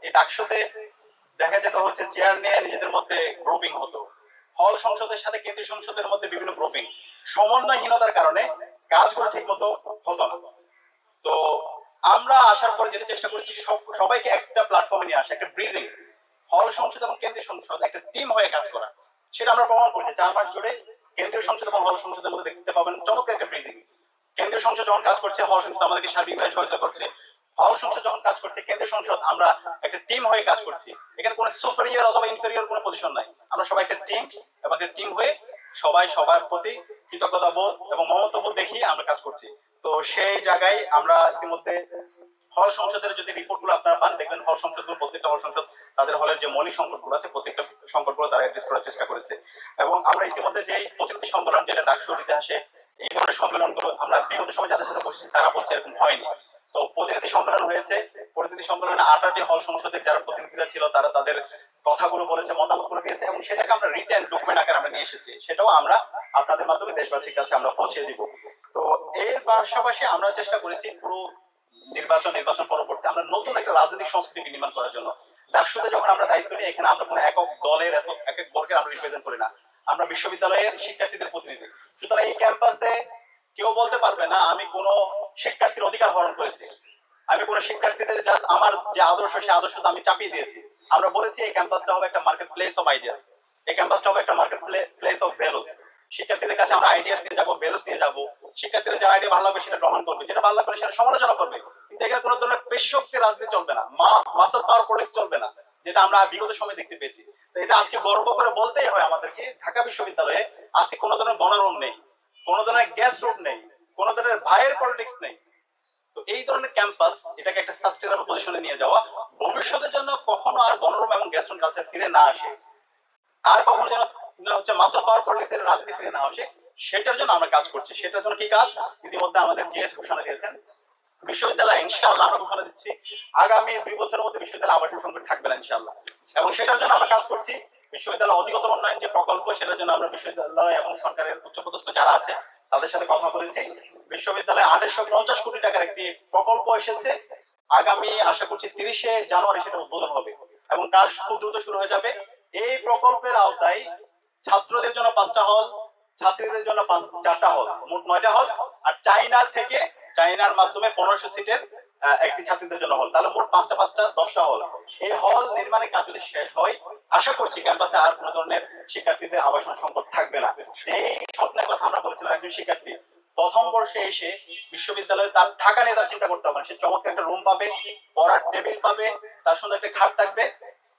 এই ডাকসুতে দেখা যেত হচ্ছে চেয়ার নিয়ে নিজেদের মধ্যে গ্রুপিং হতো, হল সংসদের সাথে কেন্দ্রীয় সংসদের মধ্যে বিভিন্ন গ্রুপিং, সমন্বয়হীনতার কারণে কাজগুলো ঠিক মতো হতো না। তো আমরা আসার পর যেটা চেষ্টা করেছি সবাইকে একটা প্ল্যাটফর্মে নিয়ে আসা, একটা ব্রিজিং, হল সংসদ এবং কেন্দ্রীয় সংসদ একটা টিম হয়ে কাজ করা। সেটা আমরা প্রমাণ করেছি 4 মাস জুড়ে। কেন্দ্রীয় সংসদ এবং হল সংসদের মধ্যে দেখতে পাবেন চমৎকার একটা ব্রিজিং। কেন্দ্রীয় সংসদ যখন কাজ করছে, হল সংসদ আমাদেরকে সার্বিকভাবে সহায়তা করছে। হল সংসদ যখন কাজ করছে, কেন্দ্রীয় সংসদ, আমরা একটা টিম হয়ে কাজ করছি। এখানে কোনো সুপিরিয়র অথবা ইনফেরিয়র কোনো পজিশন নাই। আমরা সবাই একটা টিম এবং একটা টিম হয়ে সবাই সবার প্রতি কৃতজ্ঞতা বোধ এবং মমতা বোধ দেখিয়ে আমরা কাজ করছি। তো সেই জায়গায় আমরা ইতিমধ্যে হল সংসদের যদি রিপোর্টগুলো আপনারা পান, দেখবেন হল সংসদগুলো, প্রত্যেকটা হল সংসদ তাদের হলের যে মৌলিক সংকটগুলো আছে প্রত্যেকটা সংকটগুলো তারা অ্যাড্রেস করার চেষ্টা করেছে। এবং আমরা ইতিমধ্যে যে প্রতিনিধি সম্মেলন, যেটা ডাকসুর ইতিহাসে এই ধরনের সম্মেলনগুলো আমরা বিগত সময় যাদের সাথে বসেছি তারা বলছে এরকম হয়নি। তো প্রতিনিধি সম্মেলন হয়েছে, প্রতিনিধি সম্মেলনে 8টি হল সংসদের যারা প্রতিনিধিরা ছিল তারা তাদের কথাগুলো বলেছে, মতামতগুলো দিয়েছে এবং সেটাকে আমরা রিটেন ডকুমেন্ট আকারে আমরা নিয়ে এসেছি। সেটাও আমরা আপনাদের মাধ্যমে দেশবাসীর কাছে আমরা পৌঁছে দিব। তো এর পাশাপাশি আমরা চেষ্টা করেছি পুরো নির্বাচন পরবর্তী আমরা নতুন একটা রাজনৈতিক সংস্কৃতি নির্মাণ করার জন্য। ডাকসুতে যখন আমরা দায়িত্ব নিই, এখানে আমরা কোনো একক দলের এক এক বর্গের আমরা রিপ্রেজেন্ট করি না, আমরা বিশ্ববিদ্যালয়ের শিক্ষার্থীদের প্রতিনিধি। সুতরাং এই ক্যাম্পাসে কেউ বলতে পারবে না আমি কোনো শিক্ষার্থীর অধিকার হরণ করেছি, আমি কোনো শিক্ষার্থীদের জাস্ট আমার যে আদর্শ সেই আদর্শটা আমি চাপিয়ে দিয়েছি। আমরা বলেছি এই ক্যাম্পাসটা হবে একটা মার্কেট প্লেস অফ আইডিয়াস, এই ক্যাম্পাসটা হবে একটা মার্কেট প্লেস অফ ভ্যালুস। শিক্ষার্থীদের কাছে আমরা আইডিয়াস নিয়ে যাবো, ভ্যালুস নিয়ে যাবো। শিক্ষার্থীরা যার আইডিয়া ভালো লাগবে সেটা গ্রহণ করবে, যেটা ভালো লাগবে সেটা সমালোচনা করবে। কিন্তু এখানে কোনো ধরনের পেশশক্তির রাজনীতি চলবে না, মাসল পাওয়ার পলিটিক্স চলবে না, যেটা আমরা বিগত সময় দেখতে পেয়েছি। তো এটা আজকে গর্ব করে বলতেই হয় আমাদেরকে, ঢাকা বিশ্ববিদ্যালয়ে আজকে কোনো ধরনের গণরুম নেই, কোনো ধরনের গ্যাস রুট নেই, কোনো ধরনের ভাইয়ের পলিটিক্স নেই। তো এই ধরনের ক্যাম্পাস, এটাকে একটা সাস্টেনেবল পজিশনে নিয়ে যাওয়া, ভবিষ্যতের জন্য কখনো আর গণরুম এবং গ্যাস রুট কালচার ফিরে না আসে, আর কখনো যেন হচ্ছে মাসল পাওয়ার পলিটিক্সের রাজনীতি ফিরে না আসে, সেটার জন্য আমরা কাজ করছি। সেটার জন্য কি কাজ? ইতিমধ্যে আমাদের জিএস ঘোষণা দিয়েছেন, বিশ্ববিদ্যালয় ইনশাআল্লাহ আমরা ঘোষণা দিচ্ছি আগামী 2 বছরের মধ্যে বিশ্ববিদ্যালয় আবাসন সংকট থাকবে না ইনশাআল্লাহ। এবং সেটার জন্য আমরা কাজ করছি। বিশ্ববিদ্যালয় অধিকতর উন্নয়ন যে প্রকল্প, সেটার জন্য আমরা বিশ্ববিদ্যালয় এবং সরকারের উচ্চপদস্থ যারা আছে তাদের সাথে কথা বলেছি। বিশ্ববিদ্যালয়ে 2850 কোটি টাকার একটি প্রকল্প এসেছে। আগামী আশা করছি 30শে জানুয়ারি সেটা উদ্বোধন হবে এবং কাজ খুব দ্রুত শুরু হয়ে যাবে। এই প্রকল্পের আওতায় ছাত্রদের জন্য 5টা হল, ছাত্রীদের জন্য 4টা হল, মোট 9টা হল। আর চাইনার মাধ্যমে 1500 সিটের একটি ছাত্রীদের জন্য হল, তাহলে মোট 5টা 10টা হল। এই হল নির্মাণের কাজ যদি শেষ হয়, আশা করছি ক্যাম্পাসে আর কোনো ধরনের শিক্ষার্থীদের আবাসন সংকট থাকবে না। যে স্বপ্নের কথা আমরা বলেছিলাম, একজন শিক্ষার্থী প্রথম বর্ষে এসে বিশ্ববিদ্যালয়ে তার থাকা নিয়ে তার চিন্তা করতে হবে না, সে চমৎকার একটা রুম পাবে, পড়ার টেবিল পাবে, তার সঙ্গে একটা খাট থাকবে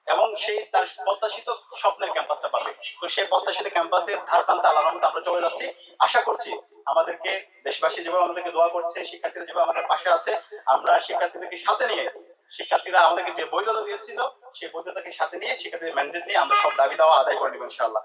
এবং সেই তার প্রত্যাশিত স্বপ্নের ক্যাম্পাসটা পাবে। তো সেই প্রত্যাশিত ক্যাম্পাসের ধার প্রান্তে আল্লাহর রহমতে আমরা চলে যাচ্ছি। আশা করছি আমাদেরকে দেশবাসী যেভাবে আমাদেরকে দোয়া করছে, শিক্ষার্থীরা যেভাবে আমাদের পাশে আছে, আমরা শিক্ষার্থীদেরকে সাথে নিয়ে, শিক্ষার্থীরা আমাদেরকে যে বৈধতা দিয়েছিল সেই বৈধতাকে সাথে নিয়ে, শিক্ষার্থীদের ম্যান্ডেট নিয়ে আমরা সব দাবি দাওয়া আদায় করে নেব ইনশাআল্লাহ।